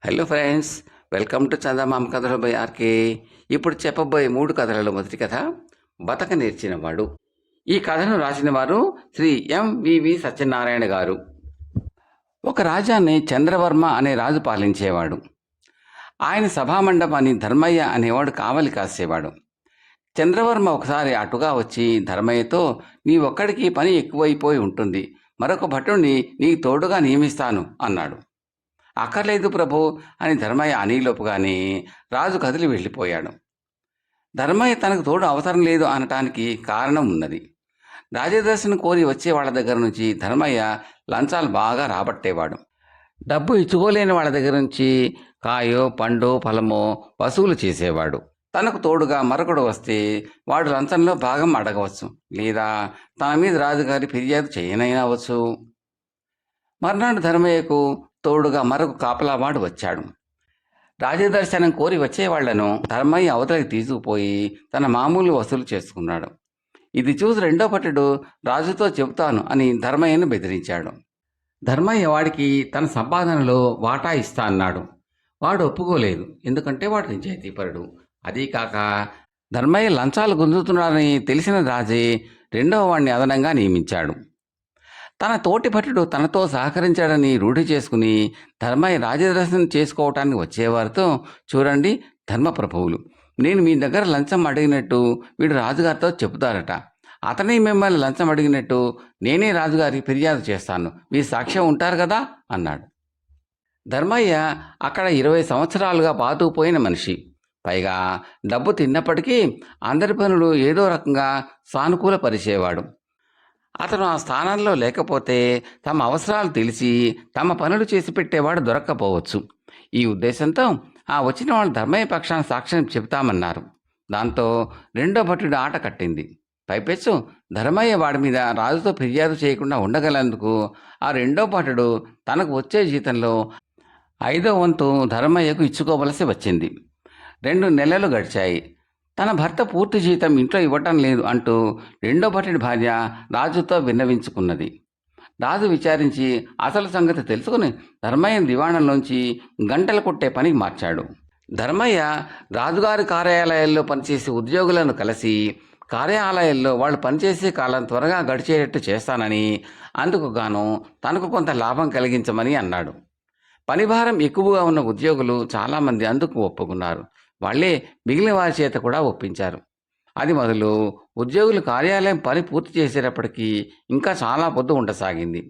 Hello friends, welcome to చందమామ కథలు by RK. ఇప్పుడు చెప్పబోయే 3 కథలలో మొదటి కథ బతక నేర్చినవాడు. ఈ కథను రాసిన వారు శ్రీ ఎంవివి సత్యనారాయణ గారు. ఒక రాజ్యాన్ని చంద్రవర్మ అనే రాజు పాలించేవాడు. ఆయన సభామండపాన్ని ధర్మయ్య అనేవాడు కావలి కాసేవాడు. చంద్రవర్మ ఒకసారి అటుగా వచ్చి ధర్మయ్యతో, నీ ఒక్కడికి పని ఎక్కువైపోయి ఉంటుంది, మరొక భటుణ్ణి నీకు తోడుగా నియమిస్తాను అన్నాడు. అక్కర్లేదు ప్రభు అని ధర్మయ్య అనీలోపుగానే రాజు కదిలి వెళ్ళిపోయాడు. ధర్మయ్య తనకు తోడు అవసరం లేదు అనటానికి కారణం ఉన్నది. రాజదర్శనం కోరి వచ్చే వాళ్ళ దగ్గర నుంచి ధర్మయ్య లంచాలు బాగా రాబట్టేవాడు. డబ్బు ఇచ్చుకోలేని వాళ్ళ దగ్గర నుంచి కాయో పండో ఫలమో వసూలు చేసేవాడు. తనకు తోడుగా మరొకడు వస్తే వాడు లంచంలో భాగం అడగవచ్చు, లేదా తన మీద రాజుగారి ఫిర్యాదు చేయనైనావచ్చు. మర్నాడు ధర్మయ్యకు తోడుగా మరొక కాపలావాడు వచ్చాడు. రాజదర్శనం కోరి వచ్చేవాళ్లను ధర్మయ్య అవతలికి తీసుకుపోయి తన మామూలు వసూలు చేసుకున్నాడు. ఇది చూసి రెండో భటుడు రాజుతో చెబుతాను అని ధర్మయ్యను బెదిరించాడు. ధర్మయ్య వాడికి తన సంపాదనలో వాటా ఇస్తా అన్నాడు. వాడు ఒప్పుకోలేదు, ఎందుకంటే వాడు నిజాయితీపరుడు. అదీ కాక ధర్మయ్య లంచాలు గుంజుతున్నాడని తెలిసిన రాజే రెండవ వాడిని అదనంగా నియమించాడు. తన తోటి భటుడు తనతో సహకరించాడని రూఢి చేసుకుని ధర్మయ్య రాజదర్శనం చేసుకోవటానికి వచ్చేవారితో, చూడండి ధర్మప్రభువులు, నేను మీ దగ్గర లంచం అడిగినట్టు వీడు రాజుగారితో చెబుతారట. అతనే మిమ్మల్ని లంచం అడిగినట్టు నేనే రాజుగారికి ఫిర్యాదు చేస్తాను, మీ సాక్ష్యం ఉంటారు కదా అన్నాడు. ధర్మయ్య అక్కడ 20 సంవత్సరాలుగా పాతుకుపోయిన మనిషి. పైగా డబ్బు తిన్నప్పటికీ అందరి పనులు ఏదో రకంగా సానుకూలపరిచేవాడు. అతను ఆ స్థానంలో లేకపోతే తమ అవసరాలు తెలిసి తమ పనులు చేసి పెట్టేవాడు దొరక్కపోవచ్చు. ఈ ఉద్దేశంతో ఆ వచ్చిన వాళ్ళు ధర్మయ్య పక్షాన సాక్ష్యం చెబుతామన్నారు. దాంతో రెండో భటుడి ఆట కట్టింది. పైపెచ్చు ధర్మయ్య వాడి మీద రాజుతో ఫిర్యాదు చేయకుండా ఉండగలందుకు ఆ రెండో భటుడు తనకు వచ్చే జీతంలో 5వ వంతు ధర్మయ్యకు ఇచ్చుకోవలసి వచ్చింది. 2 నెలలు గడిచాయి. తన భర్త పూర్తి జీతం ఇంట్లో ఇవ్వటం లేదు అంటూ రెండో భటుడి భార్య రాజుతో విన్నవించుకున్నది. రాజు విచారించి అసలు సంగతి తెలుసుకుని ధర్మయ్యను దివాణంలోంచి గంటలు కొట్టే పనికి మార్చాడు. ధర్మయ్య రాజుగారి కార్యాలయాల్లో పనిచేసే ఉద్యోగులను కలిసి కార్యాలయాల్లో వాళ్ళు పనిచేసే కాలం త్వరగా గడిచేటట్టు చేస్తానని, అందుకు గాను తనకు కొంత లాభం కలిగించమని అన్నాడు. పనిభారం ఎక్కువగా ఉన్న ఉద్యోగులు చాలామంది అందుకు ఒప్పుకున్నారు. వాళ్లే మిగిలిన వారి చేత కూడా ఒప్పించారు. అది మొదలు ఉద్యోగులు కార్యాలయం పని పూర్తి చేసేటప్పటికీ ఇంకా చాలా పొద్దు ఉండసాగింది.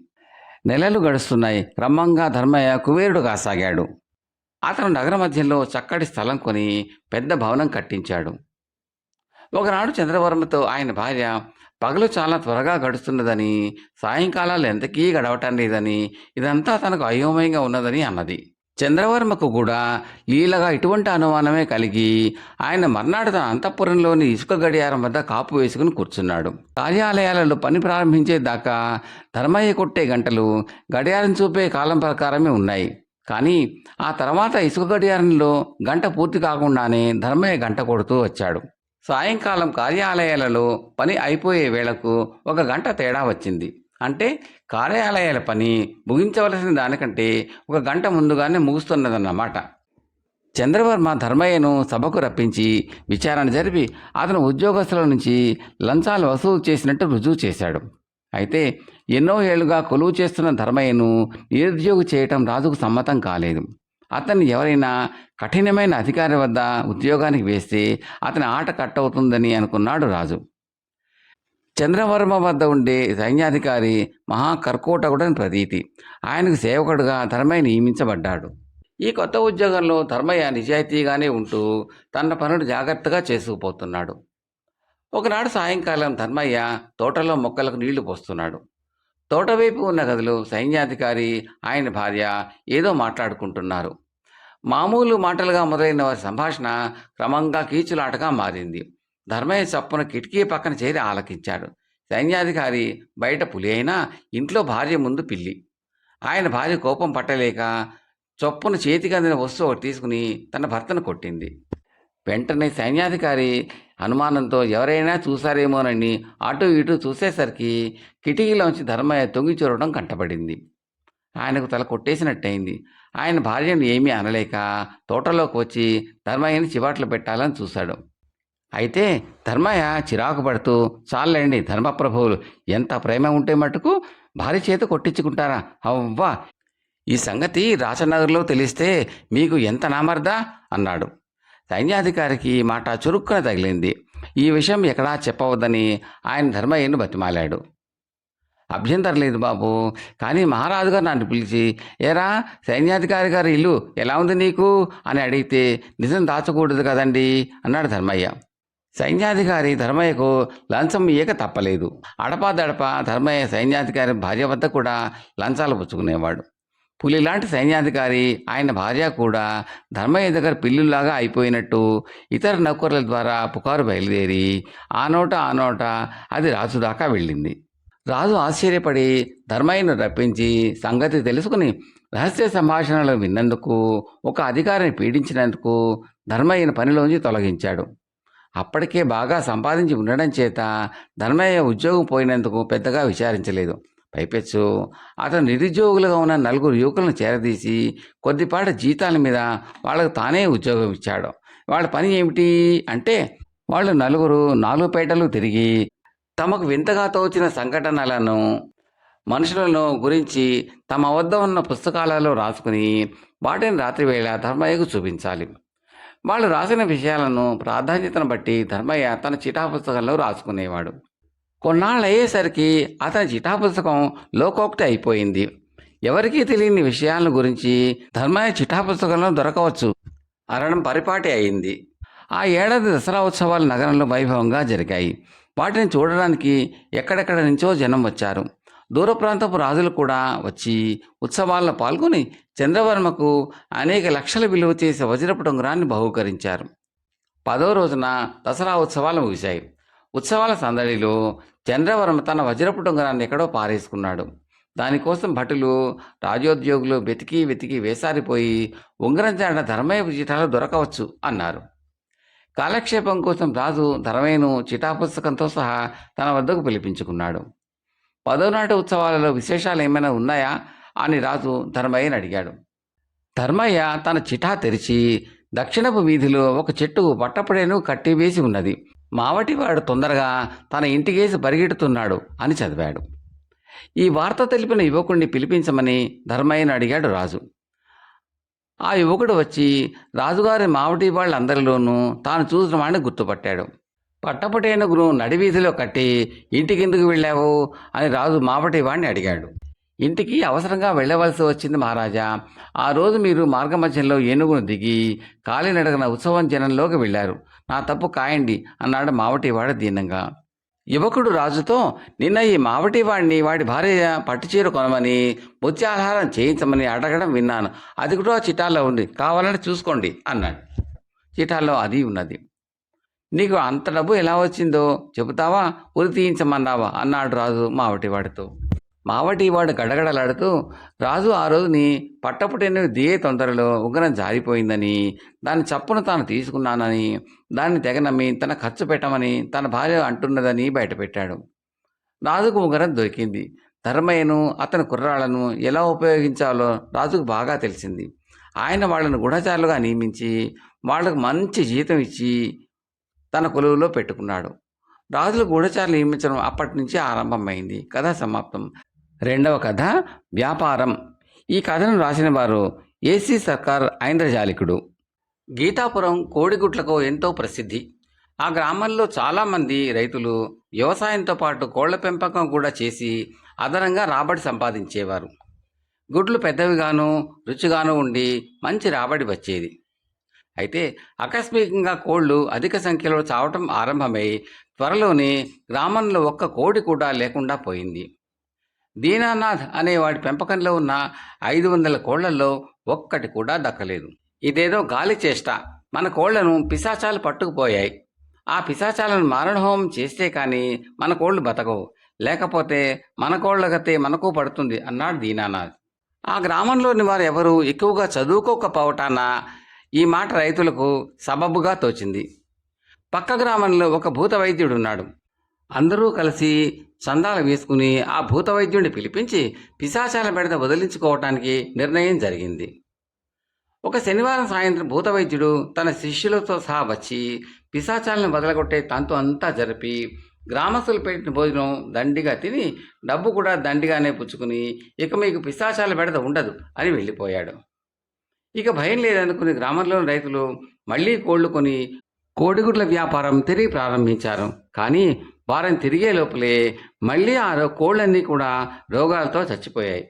నెలలు గడుస్తున్నాయి. క్రమంగా ధర్మయ్య కుబేరుడు కాసాగాడు. అతను నగర మధ్యలో చక్కటి స్థలం కొని పెద్ద భవనం కట్టించాడు. ఒకనాడు చంద్రవర్మతో ఆయన భార్య, పగలు చాలా త్వరగా గడుస్తున్నదని, సాయంకాలాలు ఎంతకీ గడవటం లేదని, ఇదంతా తనకు అయోమయంగా ఉన్నదని అన్నది. చంద్రవర్మకు కూడా లీలగా ఇటువంటి అనుమానమే కలిగి ఆయన మర్నాడు తన అంతఃపురంలోని ఇసుక గడియారం వద్ద కాపు వేసుకుని కూర్చున్నాడు. కార్యాలయాలలో పని ప్రారంభించేదాకా ధర్మయ్య కొట్టే గంటలు గడియారం చూపే కాలం ప్రకారమే ఉన్నాయి. కానీ ఆ తర్వాత ఇసుక గడియారంలో గంట పూర్తి కాకుండానే ధర్మయ్య గంట కొడుతూ వచ్చాడు. సాయంకాలం కార్యాలయాలలో పని అయిపోయే వేళకు 1 గంట తేడా వచ్చింది. అంటే కార్యాలయాల పని ముగించవలసిన దానికంటే 1 గంట ముందుగానే ముగుస్తున్నదన్నమాట. చంద్రవర్మ ధర్మయ్యను సభకు రప్పించి విచారణ జరిపి అతను ఉద్యోగస్తుల నుంచి లంచాలు వసూలు చేసినట్టు రుజువు చేశాడు. అయితే ఎన్నో ఏళ్లుగా కొలువు చేస్తున్న ధర్మయ్యను నిరుద్యోగి చేయటం రాజుకు సమ్మతం కాలేదు. అతన్ని ఎవరైనా కఠినమైన అధికారి వద్ద ఉద్యోగానికి వేస్తే అతని ఆట కట్టవుతుందని అనుకున్నాడు రాజు. చంద్రవర్మ వద్ద ఉండే సైన్యాధికారి మహాకర్కోటకుడని ప్రతీతి. ఆయనకు సేవకుడుగా ధర్మయ్య నియమించబడ్డాడు. ఈ కొత్త ఉద్యోగంలో ధర్మయ్య నిజాయితీగానే ఉంటూ తన పనులు జాగ్రత్తగా చేసుకుపోతున్నాడు. ఒకనాడు సాయంకాలం ధర్మయ్య తోటలో మొక్కలకు నీళ్లు పోస్తున్నాడు. తోటవైపు ఉన్న గదిలో సైన్యాధికారి, ఆయన భార్య ఏదో మాట్లాడుకుంటున్నారు. మామూలు మాటలుగా మొదలైన వారి సంభాషణ క్రమంగా కీచులాటగా మారింది. ధర్మయ్య చప్పున కిటికీ పక్కన చేరి ఆలకించాడు. సైన్యాధికారి బయట పులి అయినా ఇంట్లో భార్య ముందు పిల్లి. ఆయన భార్య కోపం పట్టలేక చొప్పున చేతికి అందిన వస్తువు ఒకటి తీసుకుని తన భర్తను కొట్టింది. వెంటనే సైన్యాధికారి అనుమానంతో ఎవరైనా చూశారేమోనని అటు ఇటు చూసేసరికి కిటికీలోంచి ధర్మయ్య తొంగి చూడడం కంటపడింది. ఆయనకు తల కొట్టేసినట్టయింది. ఆయన భార్యను ఏమీ అనలేక తోటలోకి వచ్చి ధర్మయ్యని చివాట్లు పెట్టాలని చూశాడు. అయితే ధర్మయ్య చిరాకు పడుతూ, చాలండి ధర్మప్రభువులు, ఎంత ప్రేమ ఉంటే మటుకు భార్య చేత కొట్టించుకుంటారా? అవ్వా, ఈ సంగతి రాచనగర్లో తెలిస్తే మీకు ఎంత నామర్దా అన్నాడు. సైన్యాధికారికి ఈ మాట చురుక్కున తగిలింది. ఈ విషయం ఎక్కడా చెప్పవద్దని ఆయన ధర్మయ్యను బతిమాలాడు. అభ్యంతరం లేదు బాబు, కానీ మహారాజు గారు నన్ను పిలిచి, ఏరా సైన్యాధికారి గారి ఇల్లు ఎలా ఉంది నీకు అని అడిగితే నిజం దాచకూడదు కదండి అన్నాడు ధర్మయ్య. సైన్యాధికారి ధర్మయ్యకు లంచం ఇయ్యక తప్పలేదు. అడపాదడప ధర్మయ్య సైన్యాధికారి భార్య వద్ద కూడా లంచాలు పుచ్చుకునేవాడు. పులిలాంటి సైన్యాధికారి ఆయన భార్య కూడా ధర్మయ్య దగ్గర పిల్లులాగా అయిపోయినట్టు ఇతర నౌకర్ల ద్వారా పుకారు బయలుదేరి ఆ నోట అది రాజు దాకా వెళ్ళింది. రాజు ఆశ్చర్యపడి ధర్మయ్యను రప్పించి సంగతి తెలుసుకుని రహస్య సంభాషణలు విన్నందుకు, ఒక అధికారిని పీడించినందుకు ధర్మయ్యను పనిలోంచి తొలగించాడు. అప్పటికే బాగా సంపాదించి ఉండడం చేత ధర్మయ్య ఉద్యోగం పోయినందుకు పెద్దగా విచారించలేదు. పైపెచ్చు అతను నిరుద్యోగులుగా ఉన్న 4 యువకులను చేరదీసి కొద్దిపాటి జీతాల మీద వాళ్ళకు తానే ఉద్యోగం ఇచ్చాడు. వాళ్ళ పని ఏమిటి అంటే, వాళ్ళు నలుగురు 4 పేటలు తిరిగి తమకు వింతగా తోచిన సంఘటనలను, మనుషులను గురించి తమ వద్ద ఉన్న పుస్తకాలలో రాసుకుని వాటిని రాత్రివేళ ధర్మయ్యకు చూపించాలి. వాళ్ళు రాసిన విషయాలను ప్రాధాన్యతను బట్టి ధర్మయ్య తన చిఠాపుస్తకంలో రాసుకునేవాడు. కొన్నాళ్ళు అయ్యేసరికి అతని చిఠాపుస్తకం లోకోక్తి అయిపోయింది. ఎవరికీ తెలియని విషయాల గురించి ధర్మయ్య చిఠాపుస్తకంలో దొరకవచ్చు అనడం పరిపాటి అయింది. ఆ ఏడాది దసరా ఉత్సవాలు నగరంలో వైభవంగా జరిగాయి. వాటిని చూడడానికి ఎక్కడెక్కడ నుంచో జనం వచ్చారు. దూర ప్రాంతపు రాజులు కూడా వచ్చి ఉత్సవాల్లో పాల్గొని చంద్రవర్మకు అనేక లక్షల విలువ చేసే వజ్రపు ఉంగరాన్ని బహూకరించారు. 10వ రోజున దసరా ఉత్సవాలు ముగిశాయి. ఉత్సవాల సందడిలో చంద్రవర్మ తన వజ్రపు ఉంగరాన్ని ఎక్కడో పారేసుకున్నాడు. దానికోసం భటులు, రాజోద్యోగులు వెతికి వేసారిపోయి ఉంగరం జాడ ధర్మయ్య చిఠాలో దొరకవచ్చు అన్నారు. కాలక్షేపం కోసం రాజు ధర్మయ్యను చిఠాపుస్తకంతో సహా తన వద్దకు పిలిపించుకున్నాడు. 10వ నాటి ఉత్సవాలలో విశేషాలు ఏమైనా ఉన్నాయా అని రాజు ధర్మయ్యని అడిగాడు. ధర్మయ్య తన చిఠా తెరిచి, దక్షిణపు వీధిలో ఒక చెట్టుకు పట్టపడేను కట్టివేసి ఉన్నది. మావటివాడు తొందరగా తన ఇంటికేసి పరిగెడుతున్నాడు అని చదివాడు. ఈ వార్త తెలిపిన యువకుడిని పిలిపించమని ధర్మయ్యను అడిగాడు రాజు. ఆ యువకుడు వచ్చి రాజుగారి మావటి వాళ్ళందరిలోనూ తాను చూసిన వాడిని గుర్తుపట్టాడు. పట్టపటేనుగును నడివీధిలో కట్టి ఇంటికెందుకు వెళ్ళావు అని రాజు మావటి వాడిని అడిగాడు. ఇంటికి అవసరంగా వెళ్ళవలసి వచ్చింది మహారాజా. ఆ రోజు మీరు మార్గమధ్యంలో ఏనుగును దిగి కాలినడకన ఉత్సవం జనంలోకి వెళ్ళారు. నా తప్పు కాయండి అన్నాడు మావటివాడు దీనంగా. యువకుడు రాజుతో, నిన్న ఈ మావటివాడిని వాడి భార్య పట్టుచీర కొనమని, ముత్యాలహారం చేయించమని అడగడం విన్నాను. అది కూడా చిటాల్లో ఉంది, కావాలంటే చూసుకోండి అన్నాడు. చిటాల్లో అది ఉన్నది. నీకు అంత డబ్బు ఎలా వచ్చిందో చెబుతావా, ఉరి తీయించమన్నావా అన్నాడు రాజు మావటివాడితో. మావటివాడు గడగడలాడుతూ, రాజు ఆ రోజుని పట్టపుటెన్ను దిగే తొందరలో ఉంగరం జారిపోయిందని, దాని చప్పును తాను తీసుకున్నానని, దాన్ని తెగనమ్మి తన ఖర్చు పెట్టమని తన భార్య అంటున్నదని బయటపెట్టాడు. రాజుకు ఉంగరం దొరికింది. ధర్మయ్యను అతని కుర్రాళ్లను ఎలా ఉపయోగించాలో రాజుకు బాగా తెలిసింది. ఆయన వాళ్లను గూఢచారులుగా నియమించి వాళ్లకు మంచి జీతం ఇచ్చి తన కొలువులో పెట్టుకున్నాడు. రాజులు గూఢచారులు నియమించడం అప్పటి నుంచి ఆరంభమైంది. కథ సమాప్తం. 2వ కథ వ్యాపారం. ఈ కథను రాసిన వారు ఏసీ సర్కార్ ఐంద్రజాలికుడు. గీతాపురం కోడిగుడ్లకు ఎంతో ప్రసిద్ధి. ఆ గ్రామంలో చాలామంది రైతులు వ్యవసాయంతో పాటు కోళ్ల పెంపకం కూడా చేసి అదనంగా రాబడి సంపాదించేవారు. గుడ్లు పెద్దవిగాను రుచిగాను ఉండి మంచి రాబడి వచ్చేది. అయితే ఆకస్మికంగా కోళ్లు అధిక సంఖ్యలో చావటం ఆరంభమై త్వరలోనే గ్రామంలో ఒక్క కోడి కూడా లేకుండా పోయింది. దీనానాథ్ అనే వాడి పెంపకంలో ఉన్న 500 కోళ్లలో ఒక్కటి కూడా దక్కలేదు. ఇదేదో గాలి చేష్ట, మన కోళ్లను పిశాచాలు పట్టుకుపోయాయి. ఆ పిశాచాలను మారణహోమం చేస్తే కానీ మన కోళ్లు బతకవు, లేకపోతే మన కోళ్ల గతే మనకు పడుతుంది అన్నాడు దీనానాథ్. ఆ గ్రామంలోని వారు ఎవరూ ఎక్కువగా చదువుకోకపోవటాన ఈ మాట రైతులకు సబబుగా తోచింది. పక్క గ్రామంలో ఒక భూత వైద్యుడున్నాడు. అందరూ కలిసి చందాలు వేసుకుని ఆ భూత వైద్యుడిని పిలిపించి పిశాచాల బెడద వదిలించుకోవటానికి నిర్ణయం జరిగింది. ఒక శనివారం సాయంత్రం భూతవైద్యుడు తన శిష్యులతో సహా వచ్చి పిశాచాలను బదలగొట్టే తంతు అంతా జరిపి గ్రామస్తులు పెట్టిన భోజనం దండిగా తిని డబ్బు కూడా దండిగానే పుచ్చుకుని ఇక మీకు పిశాచాల బెడద ఉండదు అని వెళ్ళిపోయాడు. ఇక భయం లేదనుకుని గ్రామంలోని రైతులు మళ్ళీ కోళ్లు కొని కోడిగుడ్ల వ్యాపారం తిరిగి ప్రారంభించారు. కానీ వారం తిరిగే లోపలే మళ్ళీ ఆ కోళ్ళన్నీ కూడా రోగాలతో చచ్చిపోయాయి.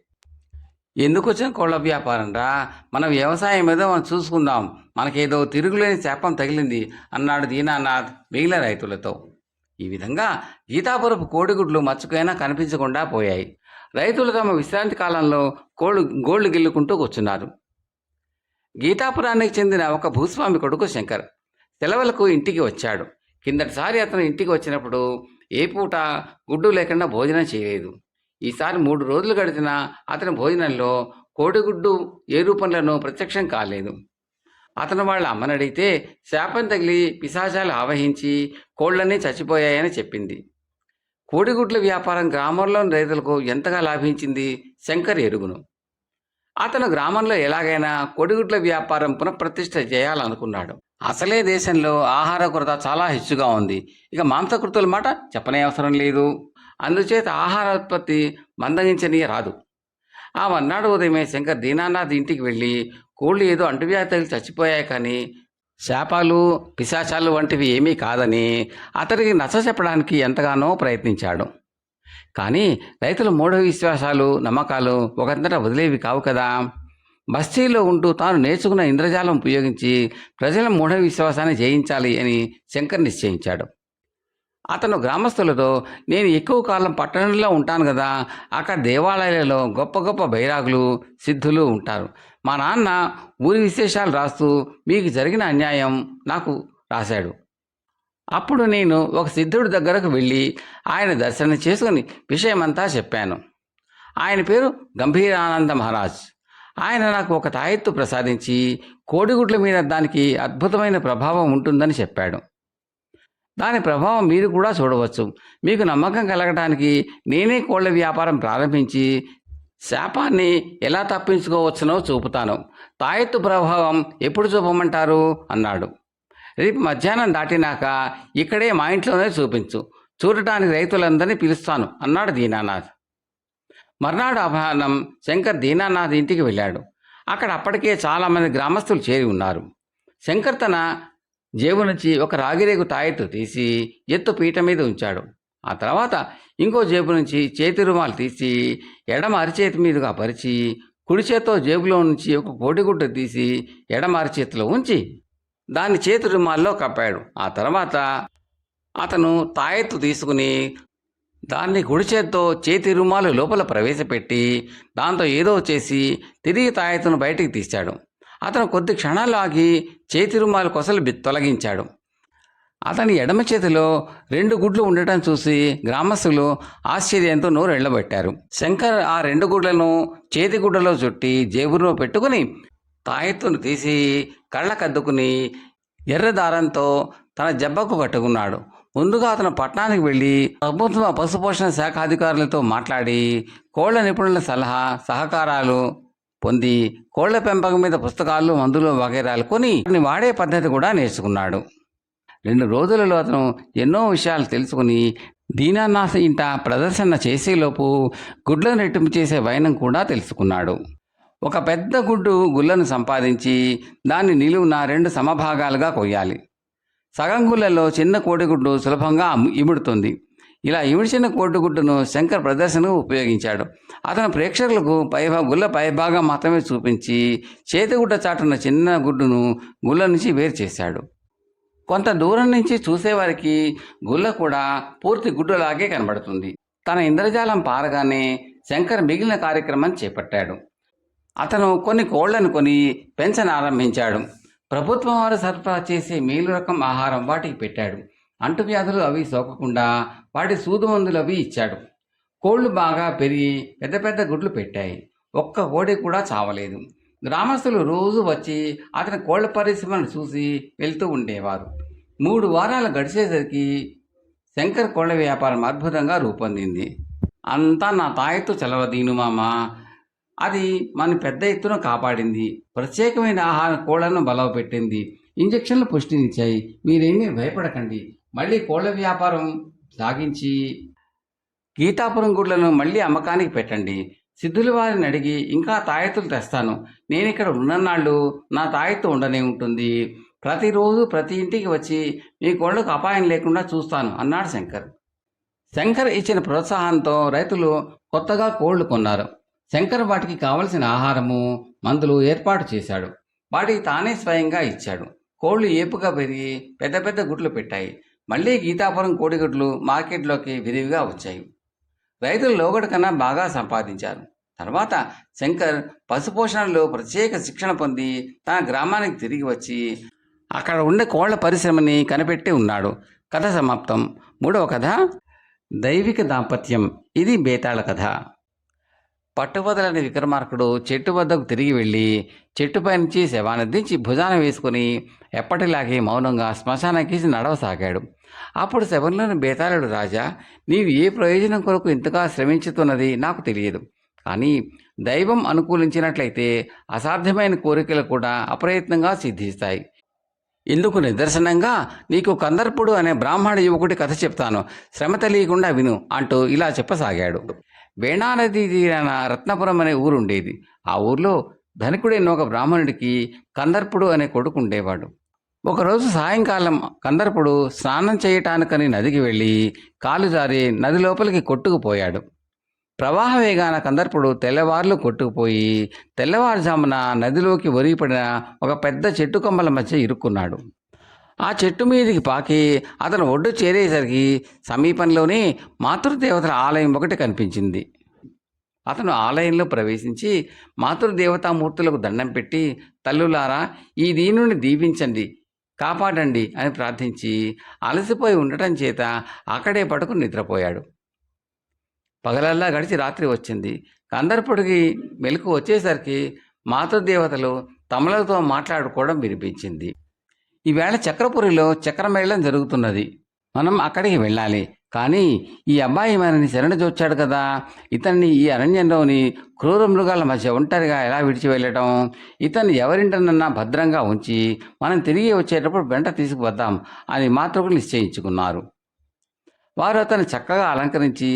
ఎందుకు వచ్చిన కోళ్ల వ్యాపారం రా, మన వ్యవసాయం ఏదో మనం చూసుకుందాం, మనకేదో తిరుగులేని శాపం తగిలింది అన్నాడు దీనానాథ్ మిగిలిన రైతులతో. ఈ విధంగా గీతాపురపు కోడిగుడ్లు మచ్చుకైనా కనిపించకుండా పోయాయి. రైతులు తమ విశ్రాంతి కాలంలో గోళ్లు గిల్లుకుంటూ కూర్చున్నారు. గీతాపురానికి చెందిన ఒక భూస్వామి కొడుకు శంకర్ సెలవులకు ఇంటికి వచ్చాడు. కిందటిసారి అతను ఇంటికి వచ్చినప్పుడు ఏ పూట గుడ్డు లేకుండా భోజనం చేయలేదు. ఈసారి 3 రోజులు గడిచినా అతని భోజనంలో కోడిగుడ్డు ఏ రూపంలోనూ ప్రత్యక్షం కాలేదు. అతను వాళ్ళ అమ్మని అడిగితే శాపం తగిలి పిశాచాలు ఆవహించి కోళ్లన్నీ చచ్చిపోయాయని చెప్పింది. కోడిగుడ్ల వ్యాపారం గ్రామంలోని రైతులకు ఎంతగా లాభించింది శంకర్ ఎరుగును. అతను గ్రామంలో ఎలాగైనా కోడిగుడ్ల వ్యాపారం పునఃప్రతిష్ఠ చేయాలనుకున్నాడు. అసలే దేశంలో ఆహార కొరత చాలా హెచ్చుగా ఉంది. ఇక మాంసకృతుల మాట చెప్పనే అవసరం లేదు. అందుచేత ఆహార ఉత్పత్తి మందగించని రాదు. ఆ మర్నాడు ఉదయమే శంకర్ దీనానాథ్ ఇంటికి వెళ్ళి కోళ్ళు ఏదో అంటువ్యాధులు చచ్చిపోయాయి కానీ శాపాలు పిశాచాలు వంటివి ఏమీ కాదని అతడికి నచ్చ చెప్పడానికి ఎంతగానో ప్రయత్నించాడు. కానీ రైతుల మూఢ విశ్వాసాలు నమ్మకాలు ఒకంతటా వదిలేవి కావు కదా. బస్తీలో ఉంటూ తాను నేర్చుకున్న ఇంద్రజాలం ఉపయోగించి ప్రజల మూఢ విశ్వాసాన్ని జయించాలి అని శంకర్ నిశ్చయించాడు. అతను గ్రామస్తులతో, నేను ఎక్కువ కాలం పట్టణంలో ఉంటాను కదా, అక్కడ దేవాలయాలలో గొప్ప గొప్ప బైరాగులు సిద్ధులు ఉంటారు. మా నాన్న ఊరి విశేషాలు రాస్తూ మీకు జరిగిన అన్యాయం నాకు రాశాడు. అప్పుడు నేను ఒక సిద్ధుడి దగ్గరకు వెళ్ళి ఆయన దర్శనం చేసుకుని విషయమంతా చెప్పాను. ఆయన పేరు గంభీరానంద మహారాజ్. ఆయన నాకు ఒక తాయెత్తు ప్రసాదించి కోడిగుడ్ల మీద దానికి అద్భుతమైన ప్రభావం ఉంటుందని చెప్పాడు. దాని ప్రభావం మీరు కూడా చూడవచ్చు. మీకు నమ్మకం కలగడానికి నేనే కోళ్ల వ్యాపారం ప్రారంభించి శాపాన్ని ఎలా తప్పించుకోవచ్చునో చూపుతాను. తాయెత్తు ప్రభావం ఎప్పుడు చూపమంటారు అన్నాడు. రేపు మధ్యాహ్నం దాటినాక ఇక్కడే మా ఇంట్లోనే చూపించు, చూడటానికి రైతులందరినీ పిలుస్తాను అన్నాడు దీనానాథ్. మర్నాడు అపరాహ్నం శంకర్ దీనానాథ్ ఇంటికి వెళ్ళాడు. అక్కడ అప్పటికే చాలామంది గ్రామస్తులు చేరి ఉన్నారు. శంకర్ తన జేబు నుంచి ఒక రాగిరేగు తాయెత్తు తీసి ఎత్తు పీట మీద ఉంచాడు. ఆ తర్వాత ఇంకో జేబు నుంచి చేతి రుమాలు తీసి ఎడమ అరిచేతి మీదుగా పరిచి కుడి చేత్తో జేబులో నుంచి ఒక కోడిగుడ్డ తీసి ఎడమ అరిచేతిలో ఉంచి దాన్ని చేతి రుమాల్లో కప్పాడు. ఆ తర్వాత అతను తాయెత్తు తీసుకుని దాన్ని కుడి చేత్తో చేతి రుమాలు లోపల ప్రవేశపెట్టి దాంతో ఏదో చేసి తిరిగి తాయెత్తును బయటికి తీశాడు. అతను కొద్ది క్షణాలు ఆగి చేతి రుమాలు కొసలు తొలగించాడు. అతని ఎడమ చేతిలో 2 గుడ్లు ఉండటం చూసి గ్రామస్తులు ఆశ్చర్యంతో నోరెళ్లబెట్టారు. శంకర్ ఆ 2 గుడ్లను చేతి గుడ్డలో చుట్టి జేబులో పెట్టుకుని తాయెత్తును తీసి కళ్ళకద్దుకుని ఎర్ర దారంతో తన జబ్బకు కట్టుకున్నాడు. ముందుగా అతను పట్టణానికి వెళ్ళి ప్రభుత్వ పశుపోషణ శాఖ అధికారులతో మాట్లాడి కోళ్ల నిపుణుల సలహా సహకారాలు పొంది కోళ్ల పెంపకం మీద పుస్తకాలు మందులు వగైరాలు కొని వాడే పద్ధతి కూడా నేర్చుకున్నాడు. 2 రోజులలో అతను ఎన్నో విషయాలు తెలుసుకుని దీనానాథ్ ఇంట ప్రదర్శన చేసేలోపు గుడ్లను రెట్టింపు చేసే వైనం కూడా తెలుసుకున్నాడు. ఒక పెద్ద గుళ్ళను సంపాదించి దాన్ని నిలువున 2 సమభాగాలుగా కొయ్యాలి. సగం గుళ్ళలో చిన్న కోడిగుడ్డు సులభంగా ఇముడుతుంది. ఇలా ఇమిడ్చిన కోడిగుడ్డును శంకర్ ప్రదర్శనకు ఉపయోగించాడు. అతను ప్రేక్షకులకు గుళ్ళ పైభాగం మాత్రమే చూపించి చేతిగుడ్డ చాటున్న చిన్న గుడ్డును గుళ్ళ నుంచి వేరు చేశాడు. కొంత దూరం నుంచి చూసేవారికి గుళ్ళ కూడా పూర్తి గుడ్డులాగే కనబడుతుంది. తన ఇంద్రజాలం పారగానే శంకర్ మిగిలిన కార్యక్రమం చేపట్టాడు. అతను కొన్ని కోళ్లను కొని పెంచనారంభించాడు. ప్రభుత్వం వారు సరఫరా చేసే మేలు రకం ఆహారం వాటికి పెట్టాడు. అంటువ్యాధులు అవి సోకకుండా వాటి సూదు మందులు అవి ఇచ్చాడు. కోళ్లు బాగా పెరిగి పెద్ద పెద్ద గుడ్లు పెట్టాయి. ఒక్క కోడి కూడా చావలేదు. గ్రామస్తులు రోజు వచ్చి అతని కోళ్ల పరిశ్రమను చూసి వెళ్తూ ఉండేవారు. 3 వారాలు గడిచేసరికి శంకర్ కోళ్ల వ్యాపారం అద్భుతంగా రూపొందింది. అంతా నా తాయెత్తు చలవ దీను మామ అది మన పెద్ద ఎత్తున కాపాడింది. ప్రత్యేకమైన ఆహార కోళ్లను బలవపెట్టింది. ఇంజెక్షన్లు పుష్టినిచ్చాయి. మీరేమీ భయపడకండి. మళ్ళీ కోళ్ల వ్యాపారం సాగించి గీతాపురం గుడ్లను మళ్ళీ అమ్మకానికి పెట్టండి. సిద్ధుల వారిని అడిగి ఇంకా తాయెత్తులు తెస్తాను. నేనిక్కడ ఉన్ననాళ్ళు నా తాయెత్తు ఉండనే ఉంటుంది. ప్రతిరోజు ప్రతి ఇంటికి వచ్చి మీ కోళ్లకు అపాయం లేకుండా చూస్తాను అన్నాడు శంకర్. శంకర్ ఇచ్చిన ప్రోత్సాహంతో రైతులు కొత్తగా కోళ్లు కొన్నారు. శంకర్ వాటికి కావలసిన ఆహారము, మందులు ఏర్పాటు చేశాడు. వాటికి తానే స్వయంగా ఇచ్చాడు. కోళ్లు ఏపుగా పెరిగి పెద్ద పెద్ద గుడ్లు పెట్టాయి. మళ్ళీ గీతాపురం కోడిగుడ్లు మార్కెట్లోకి విరివిగా వచ్చాయి. రైతులు లోగడ కన్నా బాగా సంపాదించారు. తర్వాత శంకర్ పశుపోషణలో ప్రత్యేక శిక్షణ పొంది తన గ్రామానికి తిరిగి వచ్చి అక్కడ ఉండే కోళ్ల పరిశ్రమని కనిపెట్టి ఉన్నాడు. కథ సమాప్తం. మూడవ కథ దైవిక దాంపత్యం. ఇది బేతాళ కథ. పట్టువదలని విక్రమార్కుడు చెట్టు వద్దకు తిరిగి వెళ్ళి చెట్టుపై నుంచి శవాన్ని దించి భుజాన వేసుకుని ఎప్పటిలాగే మౌనంగా శ్మశానానికి నడవసాగాడు. అప్పుడు శవంలోని బేతాళుడు, రాజా, నీవు ఏ ప్రయోజనం కొరకు ఇంతగా శ్రమించుతున్నది నాకు తెలియదు. కానీ దైవం అనుకూలించినట్లయితే అసాధ్యమైన కోరికలు కూడా అప్రయత్నంగా సిద్ధిస్తాయి. ఇందుకు నిదర్శనంగా నీకు కందర్పుడు అనే బ్రాహ్మణ యువకుడి కథ చెప్తాను, శ్రమ తెలియకుండా విను అంటూ ఇలా చెప్పసాగాడు. వేణా నది తీరాన రత్నపురం అనే ఊరుండేది. ఆ ఊర్లో ధనికుడైన ఒక బ్రాహ్మణుడికి కందర్పుడు అనే కొడుకు ఉండేవాడు. ఒకరోజు సాయంకాలం కందర్పుడు స్నానం చేయటానికని నదికి వెళ్ళి కాలు జారి నది లోపలికి కొట్టుకుపోయాడు. ప్రవాహ వేగాన కందర్పుడు తెల్లవారులు కొట్టుకుపోయి తెల్లవారుజామున నదిలోకి ఒరిగిపడిన ఒక పెద్ద చెట్టు కొమ్మల మధ్య ఇరుక్కున్నాడు. ఆ చెట్టు మీదికి పాకి అతను ఒడ్డు చేరేసరికి సమీపంలోనే మాతృదేవతల ఆలయం ఒకటి కనిపించింది. అతను ఆలయంలో ప్రవేశించి మాతృదేవతామూర్తులకు దండం పెట్టి, తల్లులారా, ఈ దీనుని దీవించండి, కాపాడండి అని ప్రార్థించి అలసిపోయి ఉండటం చేత అక్కడే పడుకుని నిద్రపోయాడు. పగలల్లా గడిచి రాత్రి వచ్చింది. కందర్పుడికి మెలకు వచ్చేసరికి మాతృదేవతలు తమలతో మాట్లాడుకోవడం వినిపించింది. ఈవేళ చక్రపురిలో చక్రమేళం జరుగుతున్నది. మనం అక్కడికి వెళ్ళాలి. కానీ ఈ అబ్బాయి మనని శరణజొచ్చాడు కదా, ఇతన్ని ఈ అరణ్యంలోని క్రూర మృగాల మధ్య ఒంటరిగా ఎలా విడిచి వెళ్ళటం? ఇతన్ని ఎవరింటనన్నా భద్రంగా ఉంచి మనం తిరిగి వచ్చేటప్పుడు వెంట తీసుకువద్దాం అని మాతృకులు నిశ్చయించుకున్నారు. వారు అతను చక్కగా అలంకరించి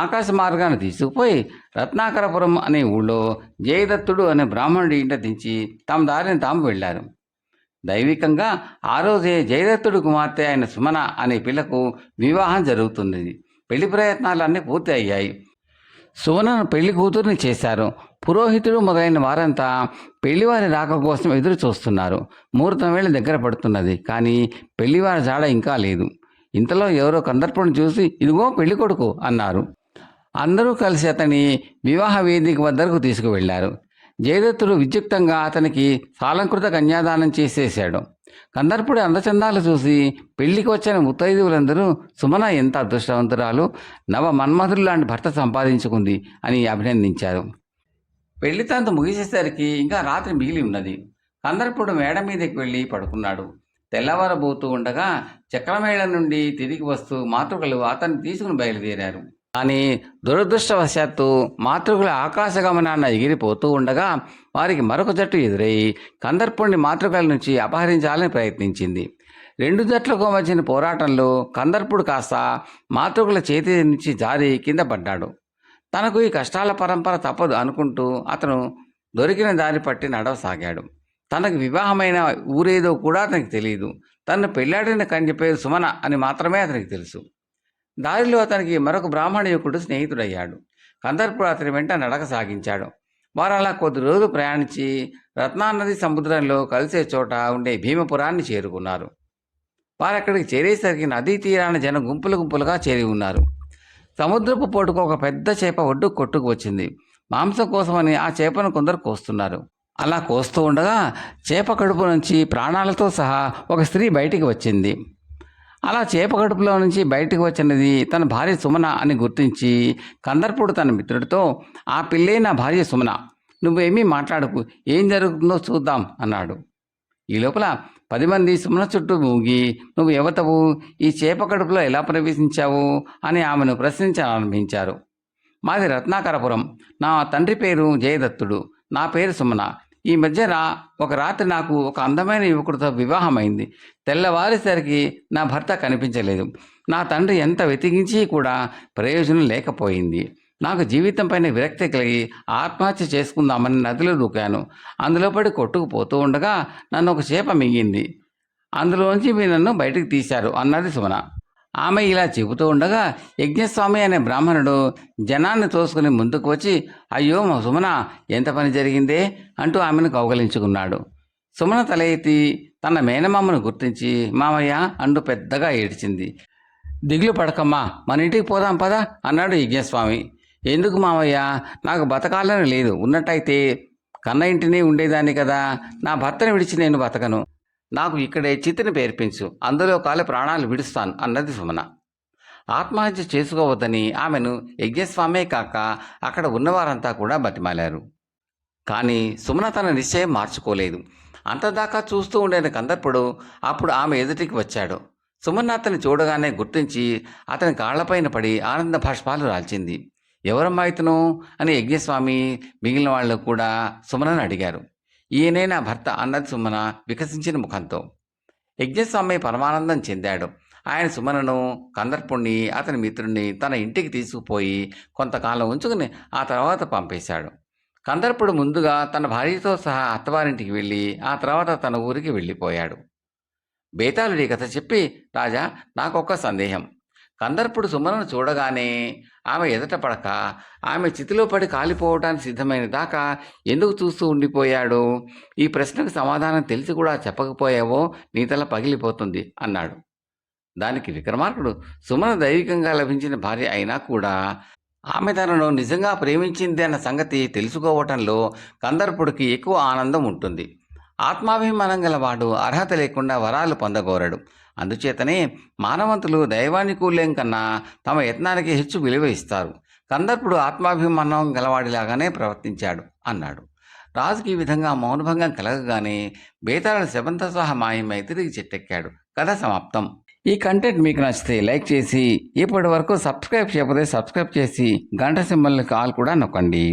ఆకాశ మార్గాన్ని తీసుకుపోయి రత్నాకరపురం అనే ఊళ్ళో జయదత్తుడు అనే బ్రాహ్మణుడి ఇంట దించి తమ దారిని తాము వెళ్ళారు. దైవికంగా ఆ రోజే జయదత్తుడు కుమార్తె అయిన సుమన అనే పిల్లకు వివాహం జరుగుతున్నది. పెళ్లి ప్రయత్నాలన్నీ పూర్తి అయ్యాయి. సుమనను పెళ్లి కూతుర్ని చేశారు. పురోహితుడు మొదలైన వారంతా పెళ్లివారి రాక కోసం ఎదురు చూస్తున్నారు. ముహూర్తం వేళ దగ్గర పడుతున్నది. కానీ పెళ్లివారి జాడ ఇంకా లేదు. ఇంతలో ఎవరో కందర్పుడిని చూసి, ఇదిగో పెళ్లి కొడుకు అన్నారు. అందరూ కలిసి అతని వివాహ వేదిక వద్దకు తీసుకువెళ్లారు. జయదత్తుడు విద్యుక్తంగా అతనికి సాలంకృత కన్యాదానం చేసేశాడు. కందర్పుడి అందచందాలు చూసి పెళ్లికి వచ్చిన ముత్తైదువులందరూ, సుమన ఎంత అదృష్టవంతురాలు, నవ మన్మధుడు లాంటి భర్త సంపాదించుకుంది అని అభినందించారు. పెళ్లి తంతు ముగిసేసరికి ఇంకా రాత్రి మిగిలి ఉన్నది. కందర్పుడు మేడ మీదకి వెళ్ళి పడుకున్నాడు. తెల్లవారబోతూ ఉండగా చక్రమేళ నుండి తిరిగి వస్తూ మాతృకలు అతన్ని తీసుకుని బయలుదేరారు. కానీ దురదృష్టవశాత్తు మాతృకుల ఆకాశగమనాన్న ఎగిరిపోతూ ఉండగా వారికి మరొక జట్టు ఎదురై కందర్పుడిని మాతృకల నుంచి అపహరించాలని ప్రయత్నించింది. రెండు జట్లకు మధ్యన పోరాటంలో కందర్పుడు కాస్త మాతృకుల చేతి నుంచి జారి కింద పడ్డాడు. తనకు ఈ కష్టాల పరంపర తప్పదు అనుకుంటూ అతను దొరికిన దారి పట్టి నడవసాగాడు. తనకు వివాహమైన ఊరేదో కూడా అతనికి తెలియదు. తను పెళ్లాడిన కన్య పేరు సుమన అని మాత్రమే అతనికి తెలుసు. దారిలో అతనికి మరొక బ్రాహ్మణ యువకుడు స్నేహితుడయ్యాడు. కందర్పుడు అతని వెంట నడక సాగించాడు. వారు అలా కొద్ది రోజులు ప్రయాణించి రత్నానది సముద్రంలో కలిసే చోట ఉండే భీమపురాన్ని చేరుకున్నారు. వారు అక్కడికి చేరేసరికి నదీ తీరాన జనం గుంపులు గుంపులుగా చేరి ఉన్నారు. సముద్రపు పోటుకు ఒక పెద్ద చేప ఒడ్డు కొట్టుకు వచ్చింది. మాంసం కోసమని ఆ చేపను కొందరు కోస్తున్నారు. అలా కోస్తూ ఉండగా చేప కడుపు నుంచి ప్రాణాలతో సహా ఒక స్త్రీ బయటికి వచ్చింది. అలా చేప కడుపులో నుంచి బయటకు వచ్చినది తన భార్య సుమన అని గుర్తించి కందర్పుడు తన మిత్రుడితో, ఆ పిల్లే నా భార్య సుమన, నువ్వేమీ మాట్లాడకు, ఏం జరుగుతుందో చూద్దాం అన్నాడు. ఈ లోపల 10 మంది సుమన చుట్టూ మూగి, నువ్వు ఎవతవు, ఈ చేప కడుపులో ఎలా ప్రవేశించావు అని ఆమెను ప్రశ్నించాలనిపించారు. మాది రత్నాకరపురం. నా తండ్రి పేరు జయదత్తుడు. నా పేరు సుమన. ఈ మధ్యన ఒక రాత్రి నాకు ఒక అందమైన యువకుడితో వివాహమైంది. తెల్లవారేసరికి నా భర్త కనిపించలేదు. నా తండ్రి ఎంత వెతికించి కూడా ప్రయోజనం లేకపోయింది. నాకు జీవితం పైన విరక్తి కలిగి ఆత్మహత్య చేసుకుందామని నదిలో దూకాను. అందులో పడి కొట్టుకుపోతూ ఉండగా నన్ను ఒక చేప మింగింది. అందులోంచి మీరు నన్ను బయటకు తీశారు అన్నది సుమన. ఆమె ఇలా చెబుతూ ఉండగా యజ్ఞస్వామి అనే బ్రాహ్మణుడు జనాన్ని తోసుకుని ముందుకు వచ్చి, అయ్యో మా సుమన, ఎంత పని జరిగిందే అంటూ ఆమెను కౌగలించుకున్నాడు. సుమన తల ఎత్తి తన మేనమామను గుర్తించి మామయ్య అంటూ పెద్దగా ఏడ్చింది. దిగులు పడకమ్మా, మన ఇంటికి పోదాం పదా అన్నాడు యజ్ఞస్వామి. ఎందుకు మామయ్య, నాకు బతకాలని లేదు. ఉన్నట్టయితే కన్న ఇంటినే ఉండేదాన్ని కదా. నా భర్తను విడిచి నేను బతకను. నాకు ఇక్కడే చితిని పేర్పించు, అందులో కాలి ప్రాణాలు విడుస్తాను అన్నది సుమన. ఆత్మహత్య చేసుకోవద్దని ఆమెను యజ్ఞస్వామే కాక అక్కడ ఉన్నవారంతా కూడా బతిమాలారు. కానీ సుమన తన నిశ్చయం మార్చుకోలేదు. అంతదాకా చూస్తూ ఉండిన కందర్పుడు అప్పుడు ఆమె ఎదుటికి వచ్చాడు. సుమన అతన్ని చూడగానే గుర్తించి అతని కాళ్లపైన పడి ఆనంద భాష్పాలు రాల్చింది. ఎవరమ్మా ఇతను అని యజ్ఞస్వామి మిగిలిన వాళ్ళు కూడా సుమనను అడిగారు. ఈయనే నా భర్త అన్నది సుమన వికసించిన ముఖంతో. యజ్ఞస్వామి పరమానందం చెందాడు. ఆయన సుమనను, కందర్పుణ్ణి, అతని మిత్రుణ్ణి తన ఇంటికి తీసుకుపోయి కొంతకాలం ఉంచుకుని ఆ తర్వాత పంపేశాడు. కందర్పుడు ముందుగా తన భార్యతో సహా అత్తవారింటికి వెళ్ళి ఆ తర్వాత తన ఊరికి వెళ్ళిపోయాడు. బేతాళుడి కథ చెప్పి, రాజా, నాకొక్క సందేహం. కందర్పుడు సుమనను చూడగానే ఆమె ఎదుట పడక ఆమె చితిలో పడి కాలిపోవటానికి సిద్ధమైన దాకా ఎందుకు చూస్తూ ఉండిపోయాడు? ఈ ప్రశ్నకు సమాధానం తెలిసి కూడా చెప్పకపోయావో నీ తల పగిలిపోతుంది అన్నాడు. దానికి విక్రమార్కుడు, సుమన దైవికంగా లభించిన భార్య అయినా కూడా ఆమె తనను నిజంగా ప్రేమించింది అన్న సంగతి తెలుసుకోవటంలో కందర్పుడికి ఎక్కువ ఆనందం ఉంటుంది. ఆత్మాభిమానం గలవాడు అర్హత లేకుండా వరాలు పొందగోరడు. అందుచేతనే మానవంతులు దైవానుకూల్యం కన్నా తమ యత్నానికి హెచ్చు విలువ ఇస్తారు. కందర్పుడు ఆత్మాభిమానం గలవాడిలాగానే ప్రవర్తించాడు అన్నాడు. రాజుకి ఈ విధంగా మౌనభంగం కలగగానే బేతాళుడు శవంతో సహా మాయమై తిరిగి చెట్టెక్కాడు. కథ సమాప్తం. ఈ కంటెంట్ మీకు నచ్చితే లైక్ చేసి, ఇప్పటి వరకు సబ్స్క్రైబ్ చేయకపోతే సబ్స్క్రైబ్ చేసి గంట సింబల్ని కాల్ కూడా నొక్కండి.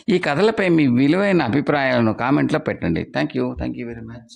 ఈ కథలపై మీ విలువైన అభిప్రాయాలను కామెంట్లో పెట్టండి. Thank you very much.